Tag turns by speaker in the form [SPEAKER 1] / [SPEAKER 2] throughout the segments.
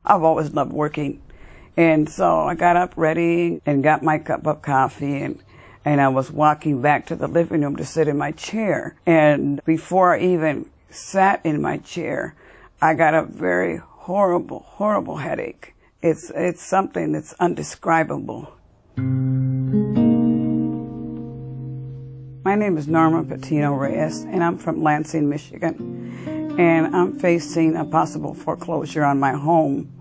[SPEAKER 1] I've always loved working. And so I got up ready and got my cup of coffee, and I was walking back to the living room to sit in my chair. And before I even sat in my chair, I got a very horrible, horrible headache. It's something that's undescribable. My name is Norma Patino-Reyes, and I'm from Lansing, Michigan. And I'm facing a possible foreclosure on my home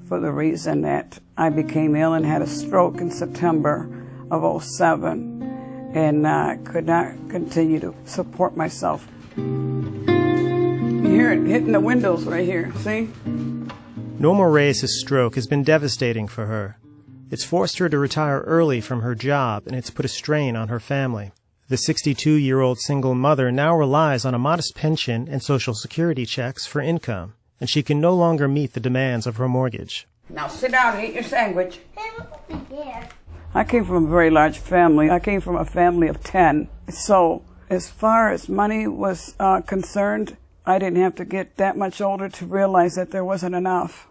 [SPEAKER 1] for the reason that I became ill and had a stroke in September of '07, and I could not continue to support myself. You hear it hitting the windows right here, see?
[SPEAKER 2] Norma Reyes' stroke has been devastating for her. It's forced her to retire early from her job, and it's put a strain on her family. The 62-year-old single mother now relies on a modest pension and Social Security checks for income, and she can no longer meet the demands of her mortgage.
[SPEAKER 1] Now sit down and eat your sandwich. I came from a very large family. I came from a family of 10. So as far as money was concerned, I didn't have to get that much older to realize that there wasn't enough.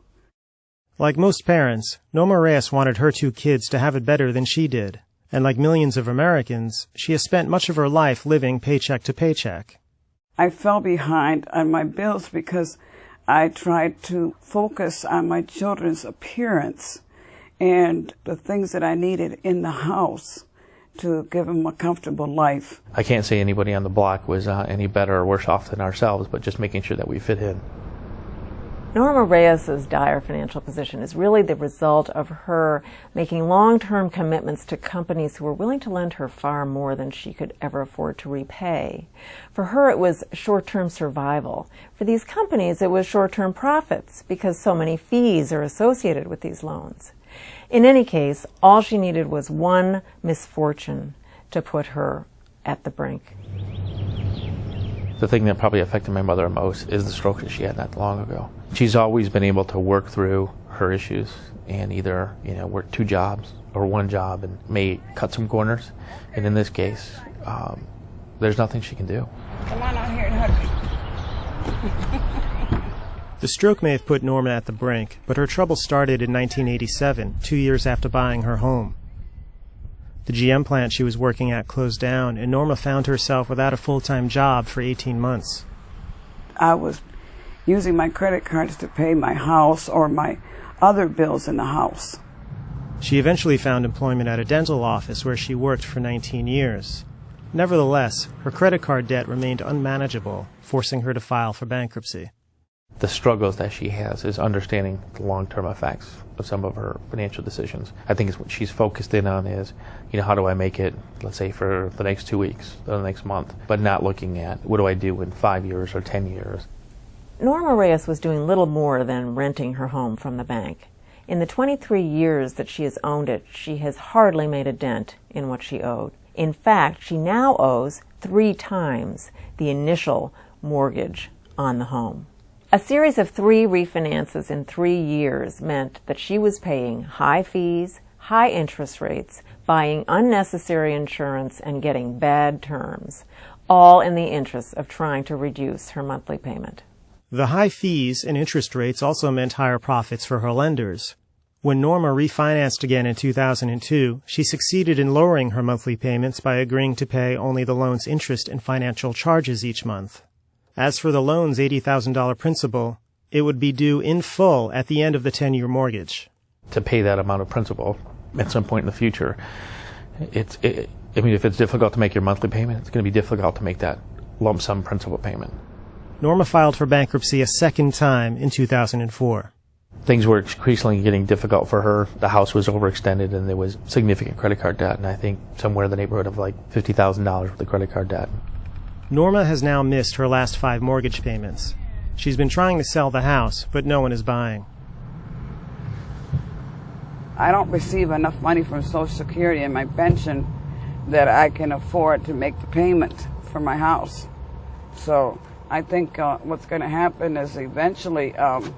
[SPEAKER 2] Like most parents, Norma Reyes wanted her 2 kids to have it better than she did. And like millions of Americans, she has spent much of her life living paycheck to paycheck.
[SPEAKER 1] I fell behind on my bills because I tried to focus on my children's appearance and the things that I needed in the house to give them a comfortable life.
[SPEAKER 3] I can't say anybody on the block was any better or worse off than ourselves, but just making sure that we fit in.
[SPEAKER 4] Norma Reyes' dire financial position is really the result of her making long-term commitments to companies who were willing to lend her far more than she could ever afford to repay. For her, it was short-term survival. For these companies, it was short-term profits because so many fees are associated with these loans. In any case, all she needed was one misfortune to put her at the brink.
[SPEAKER 3] The thing that probably affected my mother most is the stroke that she had not long ago. She's always been able to work through her issues and either, work 2 jobs or 1 job and may cut some corners. And in this case, there's nothing she can do.
[SPEAKER 1] Come on out here and hug me.
[SPEAKER 2] The stroke may have put Norma at the brink, but her trouble started in 1987, 2 years after buying her home. The GM plant she was working at closed down, and Norma found herself without a full-time job for 18 months.
[SPEAKER 1] I was using my credit cards to pay my house or my other bills in the house.
[SPEAKER 2] She eventually found employment at a dental office where she worked for 19 years. Nevertheless, her credit card debt remained unmanageable, forcing her to file for bankruptcy.
[SPEAKER 3] The struggles that she has is understanding the long-term effects of some of her financial decisions. I think it's what she's focused in on is, how do I make it, let's say, for the next 2 weeks, or the next month, but not looking at what do I do in 5 years or 10 years.
[SPEAKER 4] Norma Reyes was doing little more than renting her home from the bank. In the 23 years that she has owned it, she has hardly made a dent in what she owed. In fact, she now owes 3 times the initial mortgage on the home. A series of 3 refinances in 3 years meant that she was paying high fees, high interest rates, buying unnecessary insurance, and getting bad terms, all in the interest of trying to reduce her monthly payment.
[SPEAKER 2] The high fees and interest rates also meant higher profits for her lenders. When Norma refinanced again in 2002, she succeeded in lowering her monthly payments by agreeing to pay only the loan's interest and financial charges each month. As for the loan's $80,000 principal, it would be due in full at the end of the 10-year mortgage.
[SPEAKER 3] To pay that amount of principal at some point in the future, if it's difficult to make your monthly payment, it's going to be difficult to make that lump sum principal payment.
[SPEAKER 2] Norma filed for bankruptcy a second time in 2004.
[SPEAKER 3] Things were increasingly getting difficult for her. The house was overextended and there was significant credit card debt, and I think somewhere in the neighborhood of like $50,000 worth of credit card debt.
[SPEAKER 2] Norma has now missed her last 5 mortgage payments. She's been trying to sell the house, but no one is buying.
[SPEAKER 1] I don't receive enough money from Social Security and my pension that I can afford to make the payment for my house. So I think what's going to happen is eventually I'm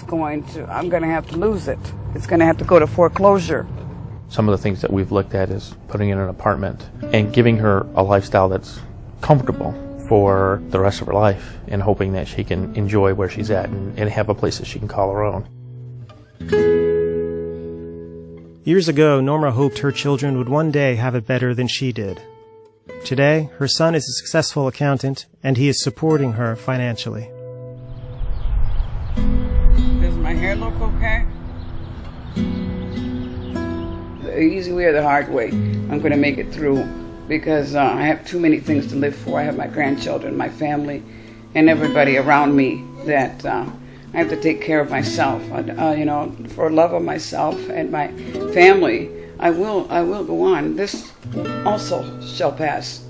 [SPEAKER 1] going to have to lose it. It's going to have to go to foreclosure.
[SPEAKER 3] Some of the things that we've looked at is putting in an apartment and giving her a lifestyle that's comfortable for the rest of her life and hoping that she can enjoy where she's at and have a place that she can call her own.
[SPEAKER 2] Years ago, Norma hoped her children would one day have it better than she did. Today, her son is a successful accountant, and he is supporting her financially.
[SPEAKER 1] Does my hair look okay? The easy way or the hard way, I'm going to make it through because I have too many things to live for. I have my grandchildren, my family, and everybody around me that I have to take care of myself. For love of myself and my family, I will go on. This also shall pass.